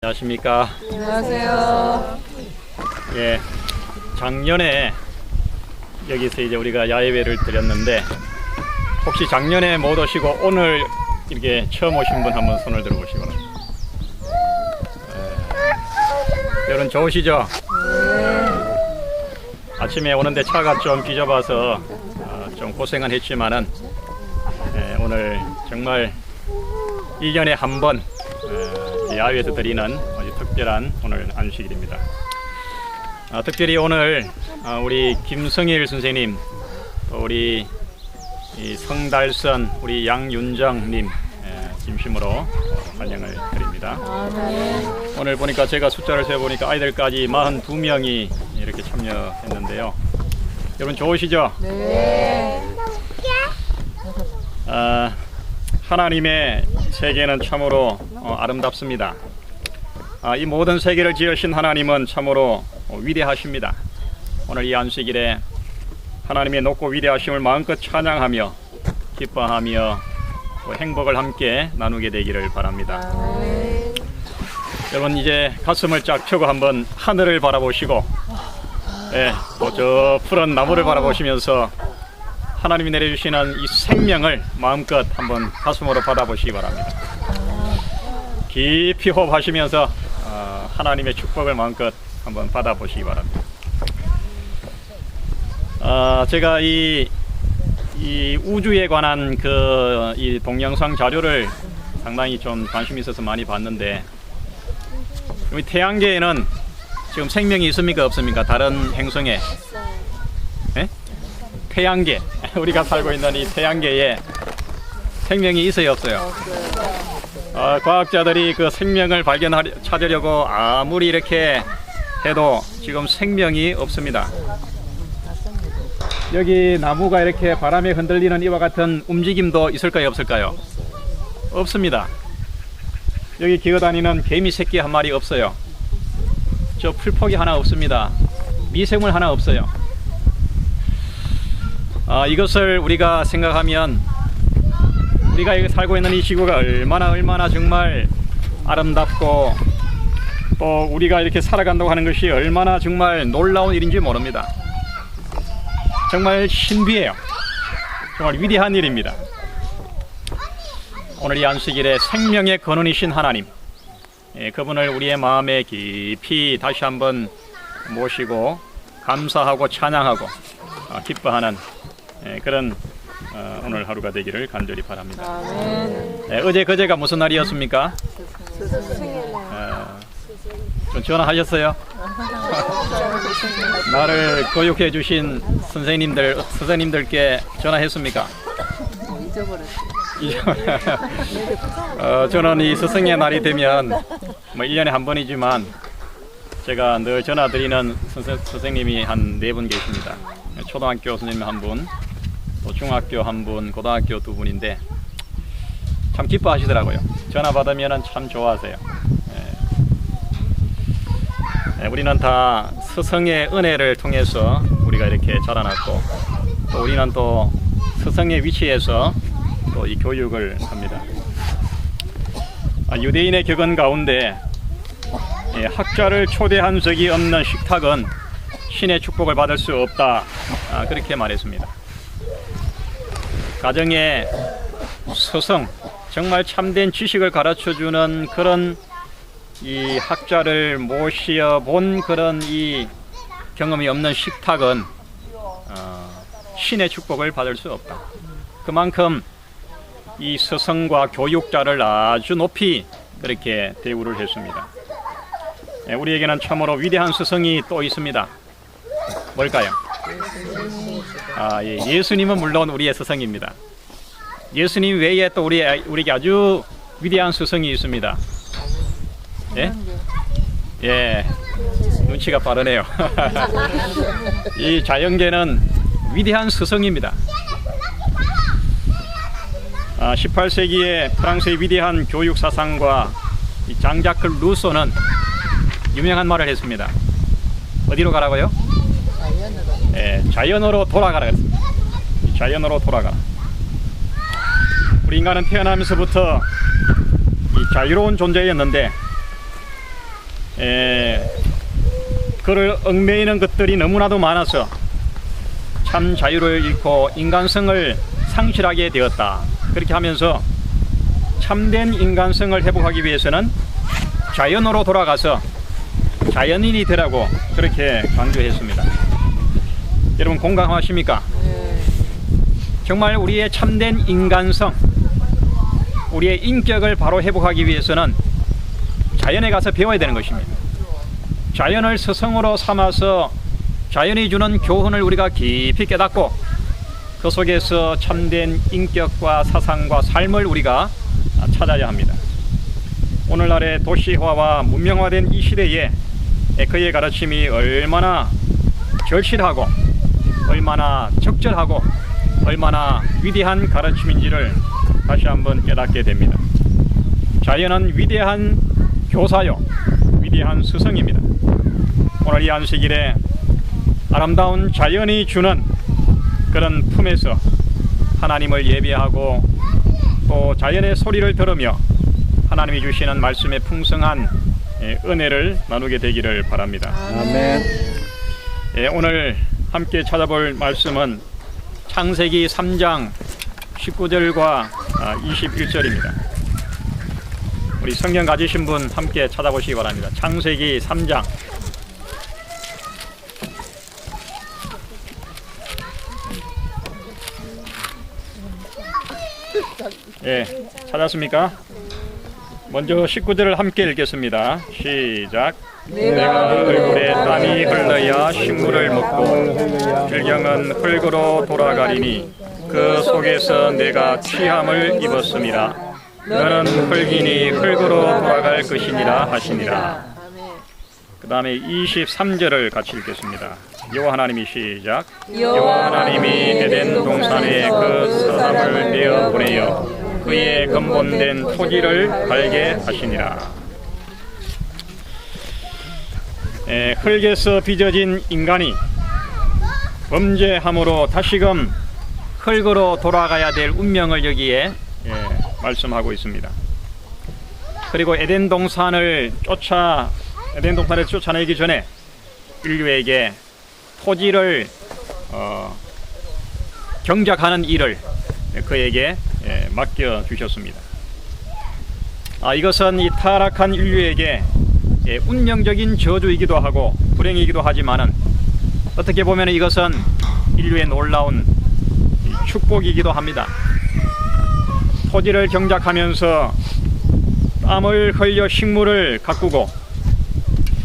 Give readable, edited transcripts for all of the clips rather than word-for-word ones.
안녕하십니까. 안녕하세요. 예, 작년에 여기서 이제 우리가 야외회를 드렸는데 혹시 작년에 못 오시고 오늘 이렇게 처음 오신 분 한번 손을 들어보시기 바랍니다. 여러분 좋으시죠? 아침에 오는데 차가 좀 비좁아서 좀 고생은 했지만은 오늘 정말 1년에 한 번 야외에서 드리는 아주 특별한 오늘 안식일입니다. 특별히 오늘 우리 김성일 선생님, 또 우리 성달선, 우리 양윤정님 진심으로 환영을 드립니다. 오늘 보니까 제가 숫자를 세보니까 아이들까지 42명이 이렇게 참여했는데요. 여러분 좋으시죠? 네. 하나님의 세계는 참으로 아름답습니다. 이 모든 세계를 지으신 하나님은 참으로 위대하십니다. 오늘 이 안식일에 하나님의 높고 위대하심을 마음껏 찬양하며 기뻐하며 또 행복을 함께 나누게 되기를 바랍니다. 여러분 이제 가슴을 쫙 펴고 한번 하늘을 바라보시고 또 저 푸른 나무를 바라보시면서 하나님이 내려주시는 이 생명을 마음껏 한번 가슴으로 받아보시기 바랍니다. 깊이 호흡하시면서 하나님의 축복을 마음껏 한번 받아보시기 바랍니다. 제가 이 우주에 관한 이 동영상 자료를 상당히 좀 관심이 있어서 많이 봤는데, 이 태양계에는 지금 생명이 있습니까 없습니까? 다른 행성에? 네? 태양계, 우리가 살고 있는 이 태양계에 생명이 있어요 없어요? 과학자들이 그 생명을 찾으려고 아무리 이렇게 해도 지금 생명이 없습니다. 여기 나무가 이렇게 바람에 흔들리는 이와 같은 움직임도 있을까요 없을까요? 없습니다. 여기 기어다니는 개미 새끼 한 마리 없어요. 저 풀포기 하나 없습니다. 미생물 하나 없어요. 이것을 우리가 생각하면 우리가 여기 살고 있는 이 지구가 얼마나 정말 아름답고 또 우리가 이렇게 살아간다고 하는 것이 얼마나 정말 놀라운 일인지 모릅니다. 정말 신비해요. 정말 위대한 일입니다. 오늘 이 안식일에 생명의 근원이신 하나님, 그분을 우리의 마음에 깊이 다시 한번 모시고 감사하고 찬양하고 기뻐하는 그런 오늘 하루가 되기를 간절히 바랍니다. 어제 그제가 무슨 날이었습니까? 좀 전화하셨어요? 나를 교육해 주신 선생님들께 전화했습니까? 저는 이 스승의 날이 되면 1년에 한 번이지만 제가 늘 전화드리는 선생님이 한 4분 계십니다. 초등학교 선생님 한 분, 또 중학교 한 분, 고등학교 2분인데 참 기뻐하시더라고요. 전화 받으면 참 좋아하세요. 우리는 다 스승의 은혜를 통해서 우리가 이렇게 자라났고, 또 우리는 또 스승의 위치에서 또 이 교육을 합니다. 유대인의 격언 가운데 학자를 초대한 적이 없는 식탁은 신의 축복을 받을 수 없다, 그렇게 말했습니다. 가정에 스승, 정말 참된 지식을 가르쳐주는 그런 이 학자를 모셔본 그런 이 경험이 없는 식탁은 신의 축복을 받을 수 없다. 그만큼 이 스승과 교육자를 아주 높이 그렇게 대우를 했습니다. 우리에게는 참으로 위대한 스승이 또 있습니다. 뭘까요? 예수님은 물론 우리의 스승입니다. 예수님 외에 또 우리에게 아주 위대한 스승이 있습니다. 예, 눈치가 빠르네요. 이 자연계는 위대한 스승입니다. 18세기에 프랑스의 위대한 교육 사상가 장자크 루소는 유명한 말을 했습니다. 어디로 가라고요? 자연으로 돌아가라 했습니다. 자연으로 돌아가라. 우리 인간은 태어나면서부터 이 자유로운 존재였는데 그를 얽매이는 것들이 너무나도 많아서 참 자유를 잃고 인간성을 상실하게 되었다. 그렇게 하면서 참된 인간성을 회복하기 위해서는 자연으로 돌아가서 자연인이 되라고 그렇게 강조했습니다. 여러분 공감하십니까? 정말 우리의 참된 인간성, 우리의 인격을 바로 회복하기 위해서는 자연에 가서 배워야 되는 것입니다. 자연을 스승으로 삼아서 자연이 주는 교훈을 우리가 깊이 깨닫고 그 속에서 참된 인격과 사상과 삶을 우리가 찾아야 합니다. 오늘날의 도시화와 문명화된 이 시대에 그의 가르침이 얼마나 절실하고 얼마나 적절하고 얼마나 위대한 가르침인지를 다시 한번 깨닫게 됩니다. 자연은 위대한 교사요, 위대한 스승입니다. 오늘 이 안식일에 아름다운 자연이 주는 그런 품에서 하나님을 예배하고 또 자연의 소리를 들으며 하나님이 주시는 말씀의 풍성한 은혜를 나누게 되기를 바랍니다. 아멘. 오늘 함께 찾아볼 말씀은 창세기 3장 19절과 21절입니다. 우리 성경 가지신 분 함께 찾아보시기 바랍니다. 창세기 3장 찾았습니까? 먼저 19절을 함께 읽겠습니다. 시작. 내가 얼굴에 땀이 흘러야 식물을 먹고 질경은 흙으로 돌아가리니 그 속에서 내가 취함을 입었습니다. 너는 흙이니 흙으로 돌아갈 것이니라 하시니라. 그 다음에 23절을 같이 읽겠습니다. 여호와 하나님이 시작. 여호와 하나님이 에덴 동산에 그 사람을 내어 보내어 그의 근본된 토지를 갈게 하시니라. 흙에서 빚어진 인간이 범죄함으로 다시금 흙으로 돌아가야 될 운명을 여기에 말씀하고 있습니다. 그리고 에덴 동산을 쫓아내기 전에 인류에게 토지를 경작하는 일을 그에게 맡겨 주셨습니다. 이것은 이 타락한 인류에게 운명적인 저주이기도 하고 불행이기도 하지만은 어떻게 보면 이것은 인류의 놀라운 축복이기도 합니다. 토지를 경작하면서 땀을 흘려 식물을 가꾸고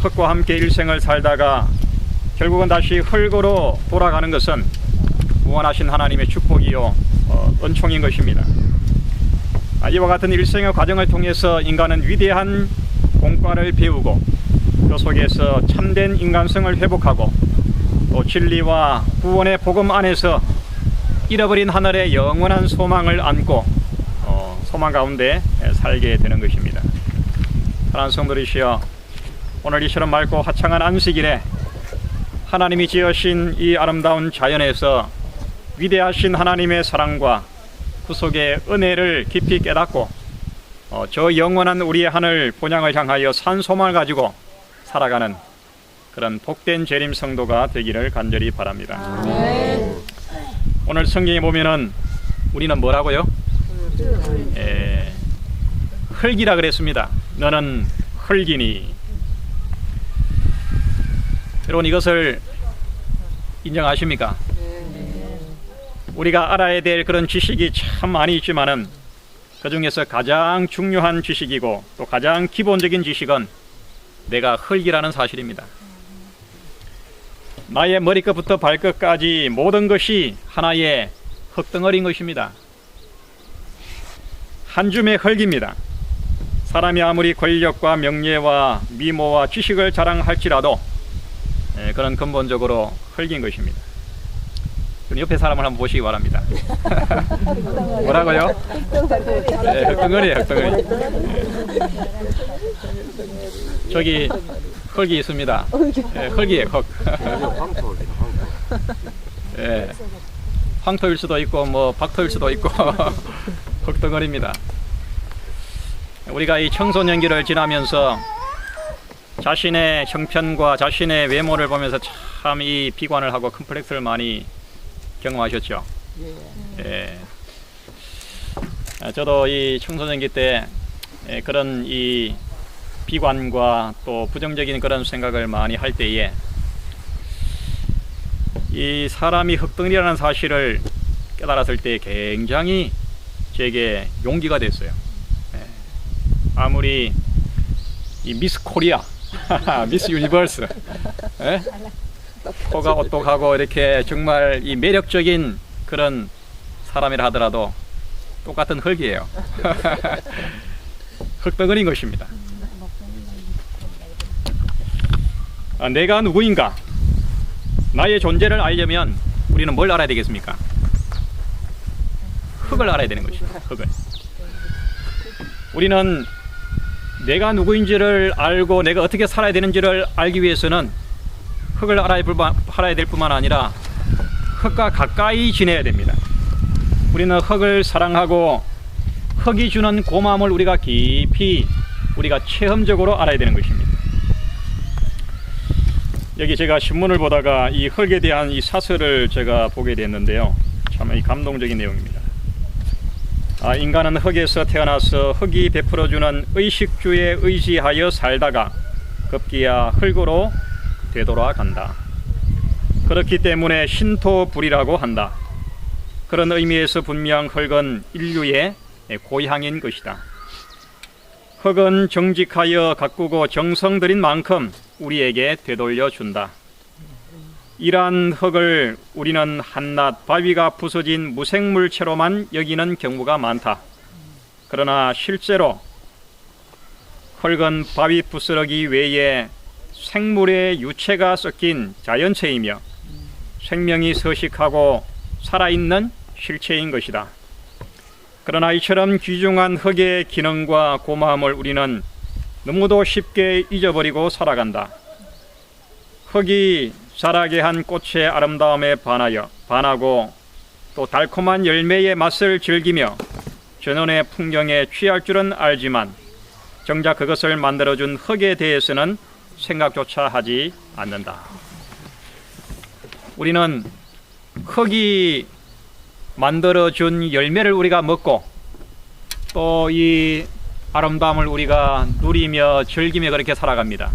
흙과 함께 일생을 살다가 결국은 다시 흙으로 돌아가는 것은 무한하신 하나님의 축복이요 은총인 것입니다. 이와 같은 일생의 과정을 통해서 인간은 위대한 공과를 배우고 그 속에서 참된 인간성을 회복하고 또 진리와 구원의 복음 안에서 잃어버린 하늘의 영원한 소망을 안고 소망 가운데 살게 되는 것입니다. 사랑하는 성도들이시여, 오늘 이처럼 맑고 화창한 안식일에 하나님이 지으신 이 아름다운 자연에서 위대하신 하나님의 사랑과 그 속의 은혜를 깊이 깨닫고 저 영원한 우리의 하늘 본향을 향하여 산 소망을 가지고 살아가는 그런 복된 재림 성도가 되기를 간절히 바랍니다. 아멘. 오늘 성경에 보면은 우리는 뭐라고요? 흙이라 그랬습니다. 너는 흙이니. 여러분 이것을 인정하십니까? 우리가 알아야 될 그런 지식이 참 많이 있지만은 그 중에서 가장 중요한 지식이고 또 가장 기본적인 지식은 내가 흙이라는 사실입니다. 나의 머리끝부터 발끝까지 모든 것이 하나의 흙덩어리인 것입니다. 한 줌의 흙입니다. 사람이 아무리 권력과 명예와 미모와 지식을 자랑할지라도 그런 근본적으로 흙인 것입니다. 옆에 사람을 한번 보시기 바랍니다. 뭐라고요? 흙덩어리예요, 흙덩어리. 저기 흙이 있습니다. 흙이에요, 흙. 황토일 수도 있고 뭐 박토일 수도 있고 흙덩어리입니다. 우리가 이 청소년기를 지나면서 자신의 형편과 자신의 외모를 보면서 참 이 비관을 하고 컴플렉스를 많이 경험하셨죠. 예. 저도 이 청소년기 때 그런 이 비관과 또 부정적인 그런 생각을 많이 할 때에 이 사람이 흙덩이라는 사실을 깨달았을 때 굉장히 제게 용기가 됐어요. 아무리 이 미스 코리아, 미스 유니버스, 코가 오똑하고 이렇게 정말 이 매력적인 그런 사람이라 하더라도 똑같은 흙이에요. 흙덩어리인 것입니다. 내가 누구인가? 나의 존재를 알려면 우리는 뭘 알아야 되겠습니까? 흙을 알아야 되는 것입니다. 흙을. 우리는 내가 누구인지를 알고 내가 어떻게 살아야 되는지를 알기 위해서는 흙을 알아야 될 뿐만 아니라 흙과 가까이 지내야 됩니다. 우리는 흙을 사랑하고 흙이 주는 고마움을 우리가 깊이 우리가 체험적으로 알아야 되는 것입니다. 여기 제가 신문을 보다가 이 흙에 대한 이 사설을 제가 보게 됐는데요. 참 감동적인 내용입니다. 인간은 흙에서 태어나서 흙이 베풀어주는 의식주에 의지하여 살다가 급기야 흙으로 되돌아간다. 그렇기 때문에 신토불이라고 한다. 그런 의미에서 분명 흙은 인류의 고향인 것이다. 흙은 정직하여 가꾸고 정성 들인 만큼 우리에게 되돌려준다. 이러한 흙을 우리는 한낱 바위가 부서진 무생물체로만 여기는 경우가 많다. 그러나 실제로 흙은 바위 부스러기 외에 생물의 유체가 섞인 자연체이며 생명이 서식하고 살아있는 실체인 것이다. 그러나 이처럼 귀중한 흙의 기능과 고마움을 우리는 너무도 쉽게 잊어버리고 살아간다. 흙이 자라게 한 꽃의 아름다움에 반하고 또 달콤한 열매의 맛을 즐기며 전원의 풍경에 취할 줄은 알지만 정작 그것을 만들어준 흙에 대해서는 생각조차 하지 않는다. 우리는 흙이 만들어준 열매를 우리가 먹고 또 이 아름다움을 우리가 누리며 즐기며 그렇게 살아갑니다.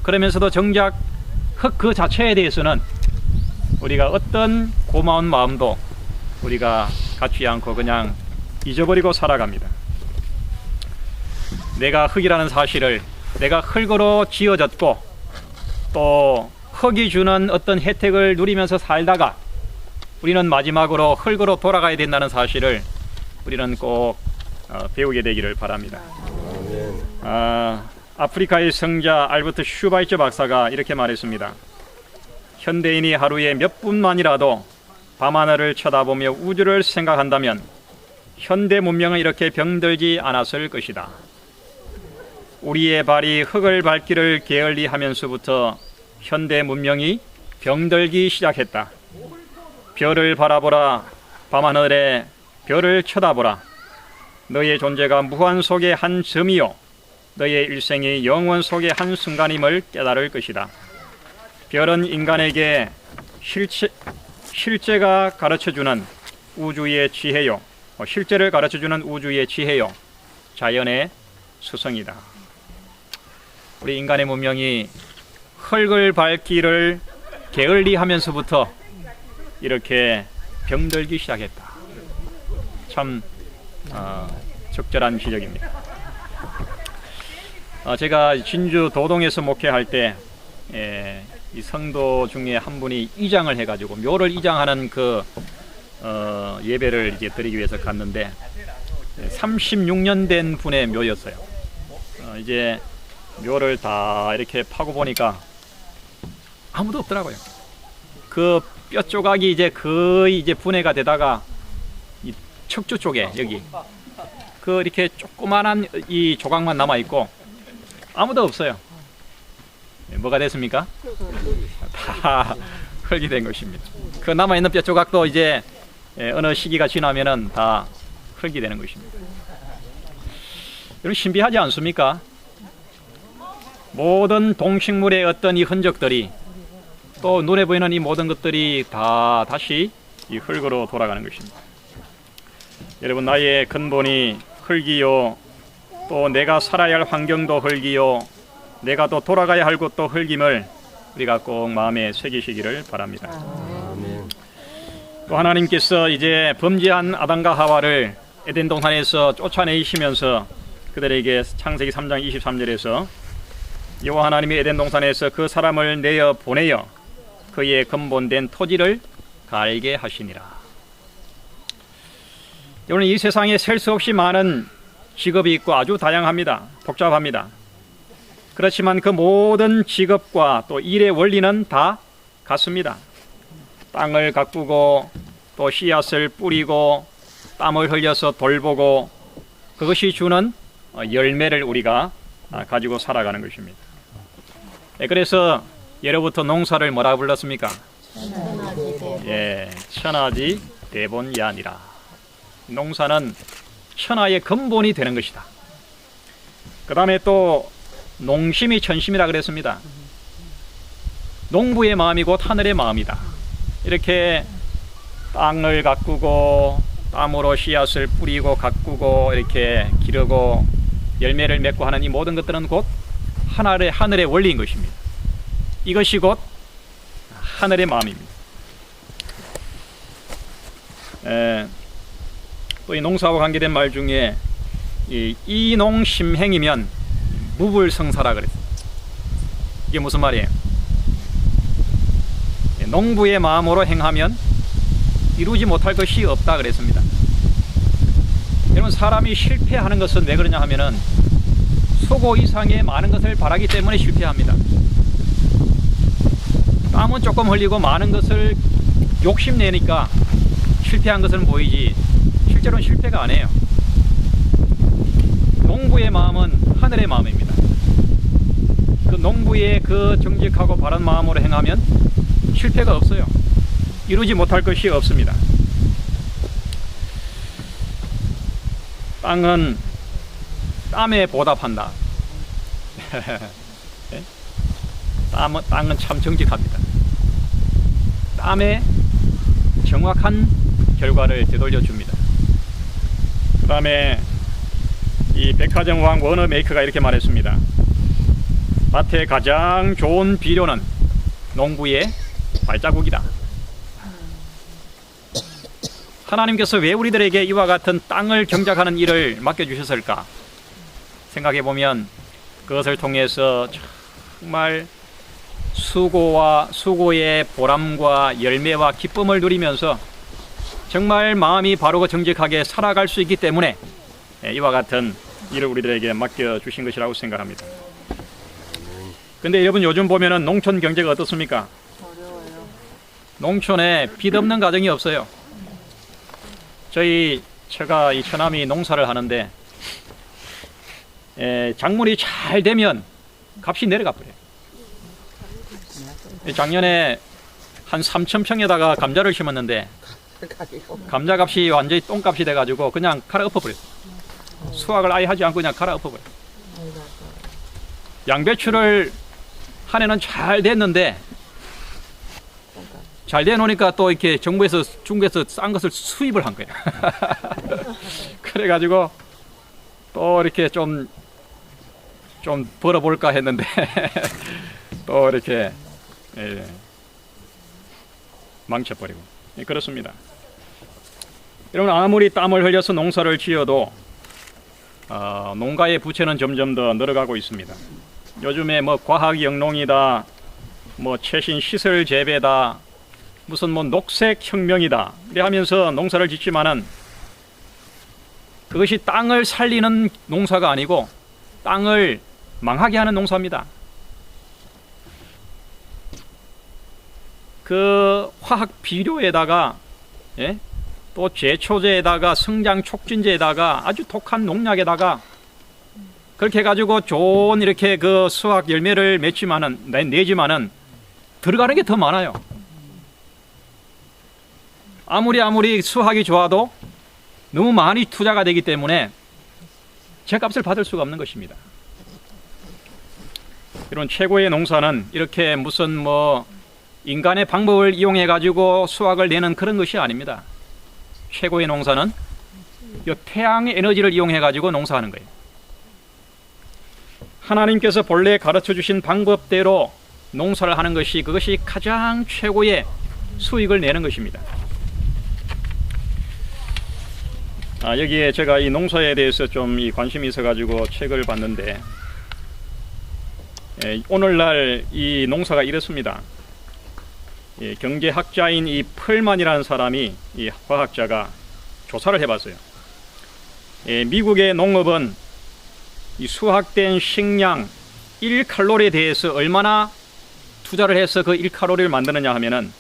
그러면서도 정작 흙 그 자체에 대해서는 우리가 어떤 고마운 마음도 우리가 갖지 않고 그냥 잊어버리고 살아갑니다. 내가 흙이라는 사실을, 내가 흙으로 지어졌고 또 흙이 주는 어떤 혜택을 누리면서 살다가 우리는 마지막으로 흙으로 돌아가야 된다는 사실을 우리는 꼭 배우게 되기를 바랍니다. 아프리카의 성자 알버트 슈바이처 박사가 이렇게 말했습니다. 현대인이 하루에 몇 분만이라도 밤하늘을 쳐다보며 우주를 생각한다면 현대 문명은 이렇게 병들지 않았을 것이다. 우리의 발이 흙을 밟기를 게을리하면서부터 현대 문명이 병들기 시작했다. 별을 바라보라. 밤하늘에 별을 쳐다보라. 너의 존재가 무한 속의 한 점이요 너의 일생이 영원 속의 한 순간임을 깨달을 것이다. 별은 인간에게 실제가 가르쳐주는 우주의 지혜요, 실제를 가르쳐주는 우주의 지혜요, 자연의 수성이다. 우리 인간의 문명이 흙을 밟기를 게을리하면서부터 이렇게 병들기 시작했다. 참 적절한 지적입니다. 제가 진주 도동에서 목회할 때 이 성도 중에 한 분이 이장을 해가지고 묘를 이장하는 그 예배를 이제 드리기 위해서 갔는데 36년 된 분의 묘였어요. 이제 묘를 다 이렇게 파고 보니까 아무도 없더라고요. 그 뼈 조각이 이제 거의 이제 분해가 되다가 이 척추 쪽에 여기 그 이렇게 조그만한 이 조각만 남아 있고 아무도 없어요. 뭐가 됐습니까? 다 흙이 된 것입니다. 그 남아 있는 뼈 조각도 이제 어느 시기가 지나면은 다 흙이 되는 것입니다. 여러분 신비하지 않습니까? 모든 동식물의 어떤 이 흔적들이 또 눈에 보이는 이 모든 것들이 다 다시 이 흙으로 돌아가는 것입니다. 여러분, 나의 근본이 흙이요, 또 내가 살아야 할 환경도 흙이요, 내가 또 돌아가야 할 곳도 흙임을 우리가 꼭 마음에 새기시기를 바랍니다. 또 하나님께서 이제 범죄한 아담과 하와를 에덴 동산에서 쫓아내시면서 그들에게 창세기 3장 23절에서 여호와 하나님이 에덴 동산에서 그 사람을 내어 보내어 그의 근본된 토지를 갈게 하시니라. 오늘 이 세상에 셀 수 없이 많은 직업이 있고 아주 다양합니다. 복잡합니다. 그렇지만 그 모든 직업과 또 일의 원리는 다 같습니다. 땅을 가꾸고 또 씨앗을 뿌리고 땀을 흘려서 돌보고 그것이 주는 열매를 우리가 가지고 살아가는 것입니다. 그래서 예로부터 농사를 뭐라 불렀습니까? 천하지 대본이아니라. 농사는 천하의 근본이 되는 것이다. 그 다음에 또 농심이 천심이라 그랬습니다. 농부의 마음이 곧 하늘의 마음이다. 이렇게 땅을 가꾸고 땀으로 씨앗을 뿌리고 가꾸고 이렇게 기르고 열매를 맺고 하는 이 모든 것들은 곧 하늘의 원리인 것입니다. 이것이 곧 하늘의 마음입니다. 또 이 농사와 관계된 말 중에 이농심행이면 무불성사라 그랬어요. 이게 무슨 말이에요? 농부의 마음으로 행하면 이루지 못할 것이 없다 그랬습니다. 여러분, 사람이 실패하는 것은 왜 그러냐 하면은 수고 이상의 많은 것을 바라기 때문에 실패합니다. 땀은 조금 흘리고 많은 것을 욕심내니까 실패한 것은 보이지 실제로는 실패가 아니에요. 농부의 마음은 하늘의 마음입니다. 그 농부의 그 정직하고 바른 마음으로 행하면 실패가 없어요. 이루지 못할 것이 없습니다. 땅은 땀에 보답한다. 땅은 참 정직합니다. 땀에 정확한 결과를 되돌려 줍니다. 그 다음에 이 백화점 왕 워너메이커가 이렇게 말했습니다. 밭에 가장 좋은 비료는 농부의 발자국이다. 하나님께서 왜 우리들에게 이와 같은 땅을 경작하는 일을 맡겨주셨을까? 생각해보면 그것을 통해서 정말 수고의 보람과 열매와 기쁨을 누리면서 정말 마음이 바르고 정직하게 살아갈 수 있기 때문에 이와 같은 일을 우리들에게 맡겨주신 것이라고 생각합니다. 근데 여러분, 요즘 보면은 농촌 경제가 어떻습니까? 어려워요. 농촌에 빚 없는 가정이 없어요. 제가 이 처남이 농사를 하는데 작물이 잘 되면 값이 내려가 버려요. 작년에 한 3,000평에다가 감자를 심었는데 감자 값이 완전히 똥값이 돼가지고 그냥 갈아 엎어버렸어요. 수확을 아예 하지 않고 그냥 갈아 엎어버려요. 양배추를 한 해는 잘 됐는데 잘 돼놓으니까 또 이렇게 정부에서 중국에서 싼 것을 수입을 한 거예요. 그래가지고 또 이렇게 좀 벌어볼까 했는데 또 이렇게 망쳐버리고 그렇습니다. 여러분, 아무리 땀을 흘려서 농사를 지어도 농가의 부채는 점점 더 늘어가고 있습니다. 요즘에 뭐 과학 영농이다, 뭐 최신 시설 재배다, 무슨 뭐 녹색 혁명이다 이래 하면서 농사를 짓지만은 그것이 땅을 살리는 농사가 아니고 땅을 망하게 하는 농사입니다. 그 화학 비료에다가 또 제초제에다가 성장 촉진제에다가 아주 독한 농약에다가 그렇게 해가지고 좋은 이렇게 그 수확 열매를 내지만은 들어가는 게 더 많아요. 아무리 수확이 좋아도 너무 많이 투자가 되기 때문에 제값을 받을 수가 없는 것입니다. 이런 최고의 농사는 이렇게 무슨 뭐 인간의 방법을 이용해 가지고 수확을 내는 그런 것이 아닙니다. 최고의 농사는 이 태양의 에너지를 이용해 가지고 농사하는 거예요. 하나님께서 본래 가르쳐 주신 방법대로 농사를 하는 것이 그것이 가장 최고의 수익을 내는 것입니다. 여기에 제가 이 농사에 대해서 좀 이 관심이 있어 가지고 책을 봤는데 오늘날 이 농사가 이렇습니다. 경제학자인 이 펄만이라는 사람이 이 과학자가 조사를 해봤어요. 미국의 농업은 이 수확된 식량 1칼로리에 대해서 얼마나 투자를 해서 그 1칼로리를 만드느냐 하면은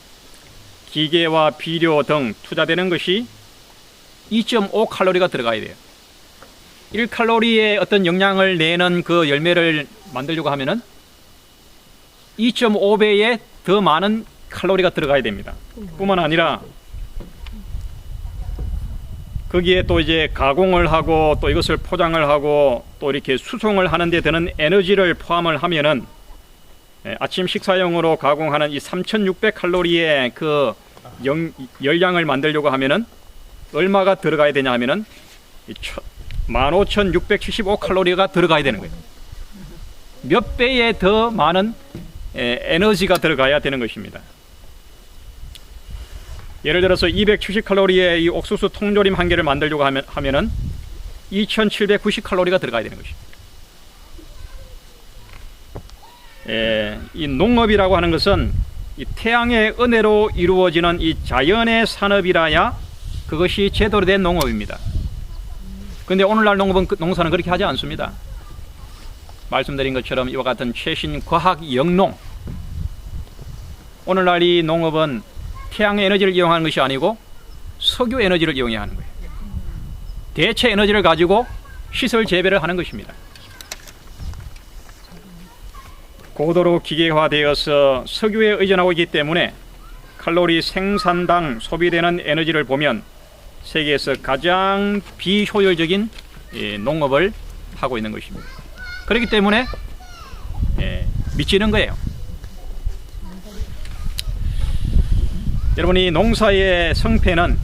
기계와 비료 등 투자되는 것이 2.5칼로리가 들어가야 돼요. 1칼로리의 어떤 영양을 내는 그 열매를 만들려고 하면은 2.5배의 더 많은 칼로리가 들어가야 됩니다. 뿐만 아니라 거기에 또 이제 가공을 하고 또 이것을 포장을 하고 또 이렇게 수송을 하는 데 드는 에너지를 포함을 하면은 아침 식사용으로 가공하는 이 3600칼로리의 그 열량을 만들려고 하면은 얼마가 들어가야 되냐 하면은 15,675칼로리가 들어가야 되는 거예요. 몇 배의 더 많은 에너지가 들어가야 되는 것입니다. 예를 들어서 270칼로리의 이 옥수수 통조림 한 개를 만들려고 하면은 2,790칼로리가 들어가야 되는 것입니다. 이 농업이라고 하는 것은 이 태양의 은혜로 이루어지는 이 자연의 산업이라야 그것이 제대로 된 농업입니다. 그런데 오늘날 농사는 그렇게 하지 않습니다. 말씀드린 것처럼 이와 같은 최신 과학 영농, 오늘날 이 농업은 태양의 에너지를 이용하는 것이 아니고 석유 에너지를 이용해야 하는 거예요. 대체 에너지를 가지고 시설 재배를 하는 것입니다. 고도로 기계화되어서 석유에 의존하고 있기 때문에 칼로리 생산당 소비되는 에너지를 보면 세계에서 가장 비효율적인 농업을 하고 있는 것입니다. 그렇기 때문에 미치는 거예요. 여러분, 이 농사의 성패는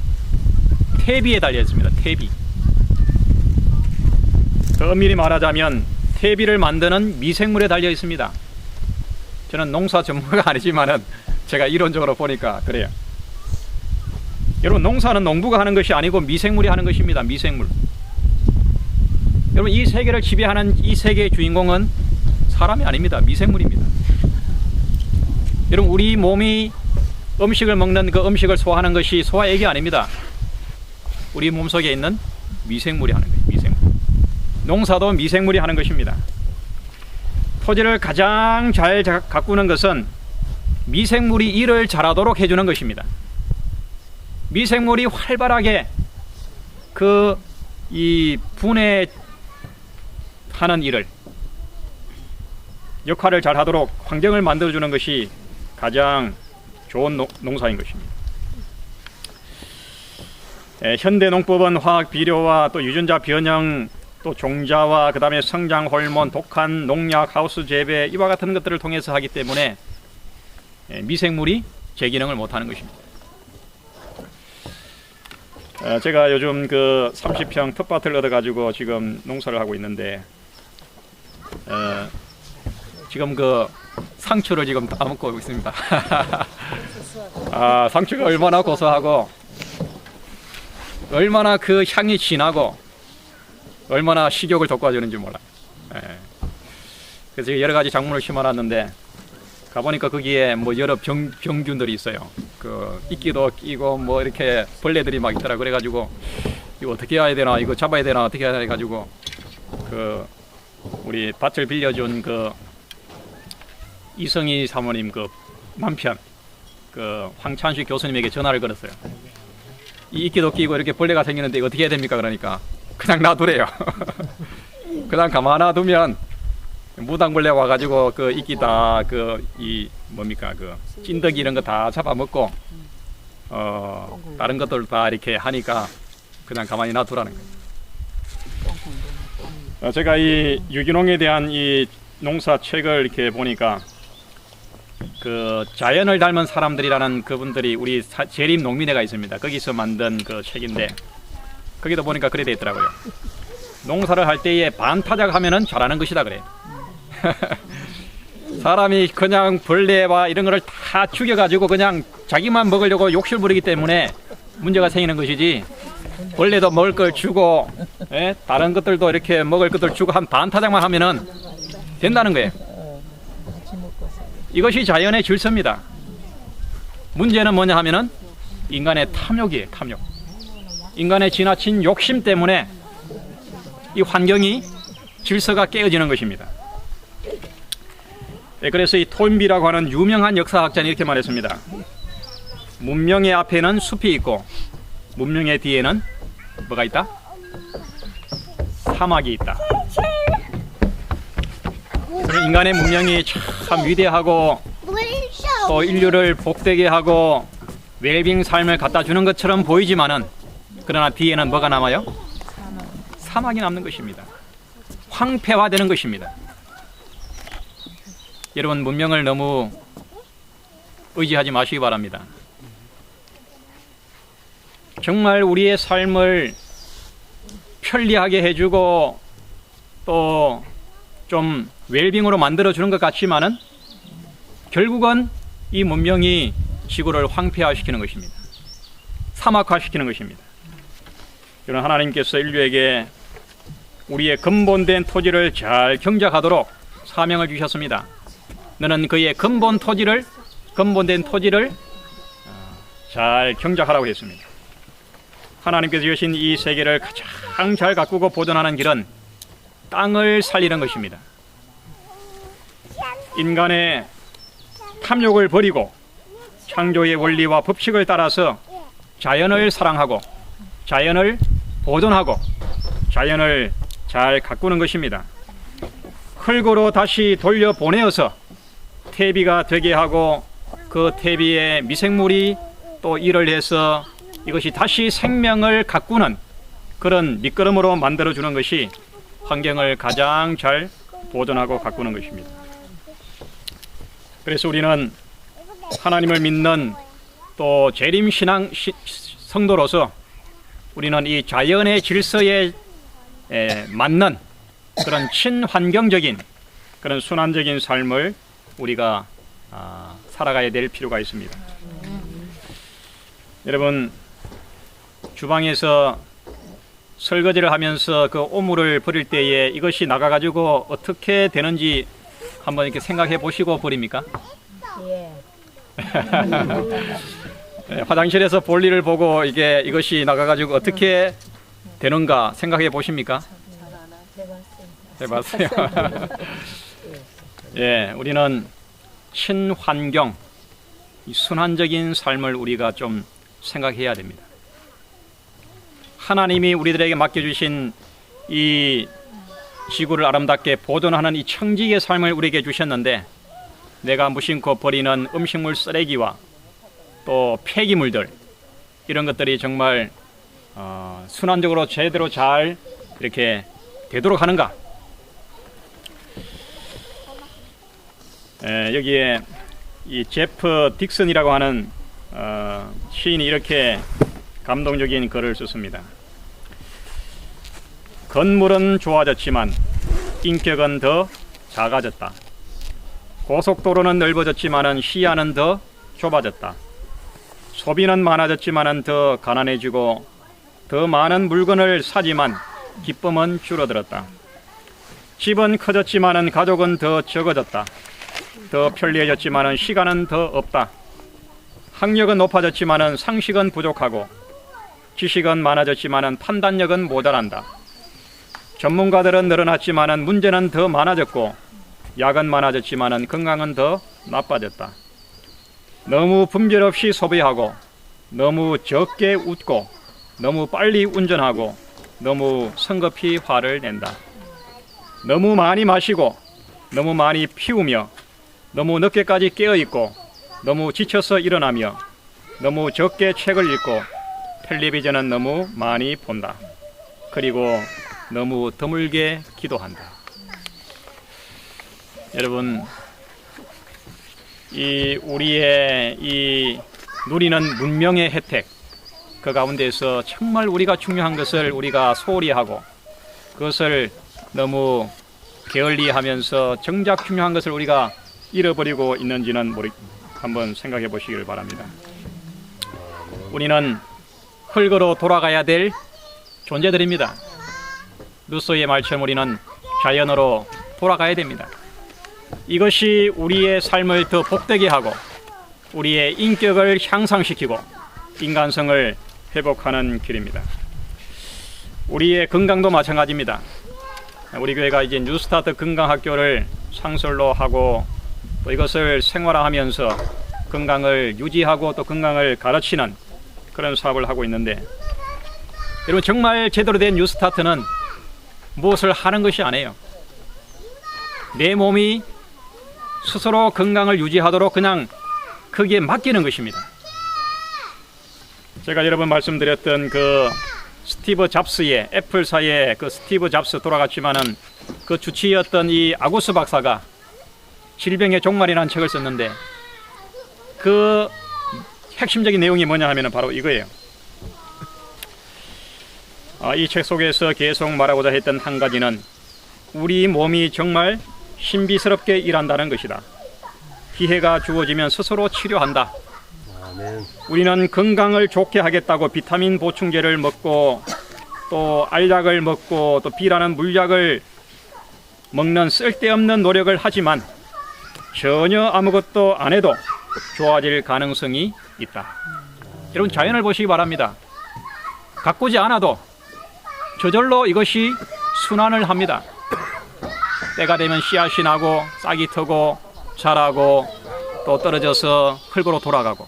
퇴비에 달려 있습니다. 퇴비. 더 엄밀히 말하자면 퇴비를 만드는 미생물에 달려 있습니다. 저는 농사 전문가가 아니지만은 제가 이론적으로 보니까 그래요. 여러분, 농사는 농부가 하는 것이 아니고 미생물이 하는 것입니다. 미생물. 여러분, 이 세계를 지배하는 이 세계의 주인공은 사람이 아닙니다. 미생물입니다. 여러분, 우리 몸이 음식을 먹는 그 음식을 소화하는 것이 소화액이 아닙니다. 우리 몸속에 있는 미생물이 하는 거예요. 미생물. 농사도 미생물이 하는 것입니다. 토지를 가장 잘 가꾸는 것은 미생물이 일을 잘하도록 해주는 것입니다. 미생물이 활발하게 이 분해하는 일을, 역할을 잘 하도록 환경을 만들어주는 것이 가장 좋은 농사인 것입니다. 현대 농법은 화학 비료와 또 유전자 변형, 또 종자와 그 다음에 성장 호르몬, 독한 농약, 하우스 재배 이와 같은 것들을 통해서 하기 때문에 미생물이 제 기능을 못하는 것입니다. 제가 요즘 그 30평 텃밭을 얻어가지고 지금 농사를 하고 있는데 지금 그 상추를 지금 따먹고 있습니다. 상추가 얼마나 고소하고 얼마나 그 향이 진하고 얼마나 식욕을 돋궈주는지 몰라요. 그래서 여러 가지 작물을 심어놨는데 가보니까 거기에 뭐 여러 병균들이 있어요. 그 이끼도 끼고 뭐 이렇게 벌레들이 막 있더라. 그래가지고 이거 어떻게 해야 되나, 이거 잡아야 되나, 어떻게 해야 해가지고 그 우리 밭을 빌려준 그 이성희 사모님 그 남편 그 황찬식 교수님에게 전화를 걸었어요. 이 이끼도 끼고 이렇게 벌레가 생기는데 이거 어떻게 해야 됩니까? 그러니까 그냥 놔두래요. 그냥 가만 놔두면 무당벌레 와가지고 그 이끼 다 이 뭡니까 그 찐덕이 이런 거 다 잡아먹고 다른 것들 다 이렇게 하니까 그냥 가만히 놔두라는 거예요. 제가 이 유기농에 대한 이 농사책을 이렇게 보니까 그 자연을 닮은 사람들이라는 그분들이 우리 재림 농민회가 있습니다. 거기서 만든 그 책인데 거기도 보니까 그래 돼 있더라고요. 농사를 할 때에 반타작 하면은 잘하는 것이다 그래. 사람이 그냥 벌레와 이런 거를 다 죽여가지고 그냥 자기만 먹으려고 욕심 부리기 때문에 문제가 생기는 것이지, 벌레도 먹을 걸 주고 다른 것들도 이렇게 먹을 것들 주고 한 반타작만 하면은 된다는 거예요. 이것이 자연의 질서입니다. 문제는 뭐냐 하면은 인간의 탐욕이에요. 탐욕. 인간의 지나친 욕심 때문에 이 환경이 질서가 깨어지는 것입니다. 그래서 이 톨비라고 하는 유명한 역사학자는 이렇게 말했습니다. 문명의 앞에는 숲이 있고 문명의 뒤에는 뭐가 있다? 사막이 있다. 인간의 문명이 참 위대하고 또 인류를 복되게 하고 웰빙 삶을 갖다 주는 것처럼 보이지만은, 그러나 뒤에는 뭐가 남아요? 사막이 남는 것입니다. 황폐화되는 것입니다. 여러분, 문명을 너무 의지하지 마시기 바랍니다. 정말 우리의 삶을 편리하게 해주고 또 좀 웰빙으로 만들어주는 것 같지만은 결국은 이 문명이 지구를 황폐화시키는 것입니다. 사막화시키는 것입니다. 이런 하나님께서 인류에게 우리의 근본된 토지를 잘 경작하도록 사명을 주셨습니다. 너는 그의 근본된 토지를 잘 경작하라고 했습니다. 하나님께서 주신 이 세계를 가장 잘 가꾸고 보존하는 길은 땅을 살리는 것입니다. 인간의 탐욕을 버리고 창조의 원리와 법칙을 따라서 자연을 사랑하고 자연을 보존하고 자연을 잘 가꾸는 것입니다. 흙으로 다시 돌려보내어서 퇴비가 되게 하고 그 퇴비에 미생물이 또 일을 해서 이것이 다시 생명을 가꾸는 그런 밑거름으로 만들어주는 것이 환경을 가장 잘 보존하고 가꾸는 것입니다. 그래서 우리는 하나님을 믿는 또 재림신앙 성도로서 우리는 이 자연의 질서에 맞는 그런 친환경적인 그런 순환적인 삶을 우리가 살아가야 될 필요가 있습니다. 여러분, 주방에서 설거지를 하면서 그 오물을 버릴 때에 이것이 나가가지고 어떻게 되는지 한번 이렇게 생각해 보시고 버립니까? 예. 화장실에서 볼일을 보고 이것이 나가가지고 어떻게 되는가 생각해 보십니까? 해봤어요. 예, 우리는 친환경, 순환적인 삶을 우리가 좀 생각해야 됩니다. 하나님이 우리들에게 맡겨주신 이 지구를 아름답게 보존하는 이 청지기의 삶을 우리에게 주셨는데, 내가 무심코 버리는 음식물 쓰레기와 또 폐기물들, 이런 것들이 정말 순환적으로 제대로 잘 이렇게 되도록 하는가? 여기에 이 제프 딕슨이라고 하는 시인이 이렇게 감동적인 글을 썼습니다. 건물은 좋아졌지만 인격은 더 작아졌다. 고속도로는 넓어졌지만 시야는 더 좁아졌다. 소비는 많아졌지만 더 가난해지고 더 많은 물건을 사지만 기쁨은 줄어들었다. 집은 커졌지만 가족은 더 적어졌다. 더 편리해졌지만 시간은 더 없다. 학력은 높아졌지만 상식은 부족하고 지식은 많아졌지만 판단력은 모자란다. 전문가들은 늘어났지만 문제는 더 많아졌고 약은 많아졌지만 건강은 더 나빠졌다. 너무 분별 없이 소비하고 너무 적게 웃고 너무 빨리 운전하고 너무 성급히 화를 낸다. 너무 많이 마시고 너무 많이 피우며 너무 늦게까지 깨어있고 너무 지쳐서 일어나며 너무 적게 책을 읽고 텔레비전은 너무 많이 본다. 그리고 너무 드물게 기도한다. 여러분, 이 우리의 이 누리는 문명의 혜택, 그 가운데서 정말 우리가 중요한 것을 우리가 소홀히 하고 그것을 너무 게을리하면서 정작 중요한 것을 우리가 잃어버리고 있는지는 한번 생각해 보시기를 바랍니다. 우리는 흙으로 돌아가야 될 존재들입니다. 루소의 말처럼 우리는 자연으로 돌아가야 됩니다. 이것이 우리의 삶을 더 복되게 하고 우리의 인격을 향상시키고 인간성을 회복하는 길입니다. 우리의 건강도 마찬가지입니다. 우리 교회가 이제 뉴스타트 건강학교를 상설로 하고 또 이것을 생활화하면서 건강을 유지하고 또 건강을 가르치는 그런 사업을 하고 있는데, 여러분 정말 제대로 된 뉴스타트는 무엇을 하는 것이 아니에요. 내 몸이 스스로 건강을 유지하도록 그냥 거기에 맡기는 것입니다. 제가 여러 번 말씀드렸던 그 스티브 잡스의 애플사의 그 스티브 잡스 돌아갔지만은 그 주치의였던 이 아구스 박사가 질병의 종말이라는 책을 썼는데 그 핵심적인 내용이 뭐냐 하면은 바로 이거예요. 이 책 속에서 계속 말하고자 했던 한 가지는 우리 몸이 정말 신비스럽게 일한다는 것이다. 기회가 주어지면 스스로 치료한다. 아멘. 우리는 건강을 좋게 하겠다고 비타민 보충제를 먹고 또 알약을 먹고 또 B라는 물약을 먹는 쓸데없는 노력을 하지만 전혀 아무것도 안 해도 좋아질 가능성이 있다. 여러분 자연을 보시기 바랍니다. 가꾸지 않아도 저절로 이것이 순환을 합니다. 때가 되면 씨앗이 나고 싹이 트고 자라고 또 떨어져서 흙으로 돌아가고,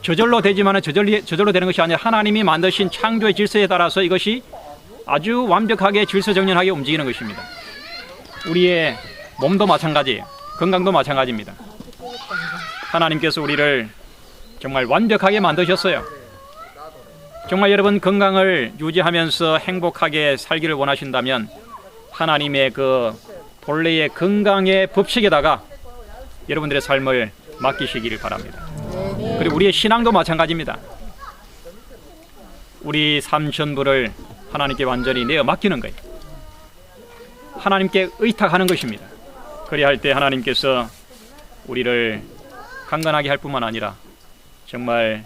저절로 되지만 저절로 되는 것이 아니라 하나님이 만드신 창조의 질서에 따라서 이것이 아주 완벽하게 질서정연하게 움직이는 것입니다. 우리의 몸도 마찬가지예요. 건강도 마찬가지입니다. 하나님께서 우리를 정말 완벽하게 만드셨어요. 정말 여러분 건강을 유지하면서 행복하게 살기를 원하신다면 하나님의 그 본래의 건강의 법칙에다가 여러분들의 삶을 맡기시기를 바랍니다. 그리고 우리의 신앙도 마찬가지입니다. 우리 삶 전부를 하나님께 완전히 내어 맡기는 거예요. 하나님께 의탁하는 것입니다. 그리할 때 하나님께서 우리를 강건하게 할 뿐만 아니라 정말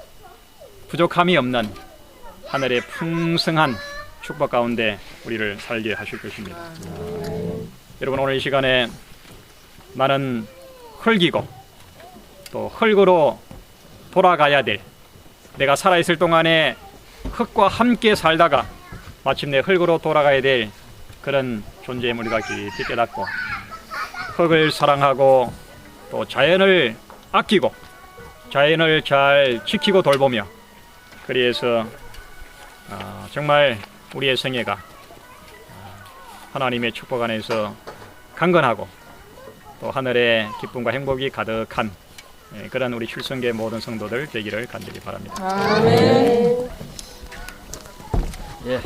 부족함이 없는 하늘의 풍성한 축복 가운데 우리를 살게 하실 것입니다. 여러분 오늘 이 시간에 나는 흙이고 또 흙으로 돌아가야 될, 내가 살아있을 동안에 흙과 함께 살다가 마침내 흙으로 돌아가야 될 그런 존재임을 우리가 깊이 깨닫고 흙을 사랑하고 또 자연을 아끼고 자연을 잘 지키고 돌보며 그래서 정말 우리의 생애가 하나님의 축복 안에서 강건하고 또 하늘의 기쁨과 행복이 가득한 그런 우리 출성계 모든 성도들 되기를 간절히 바랍니다. 아멘. 예.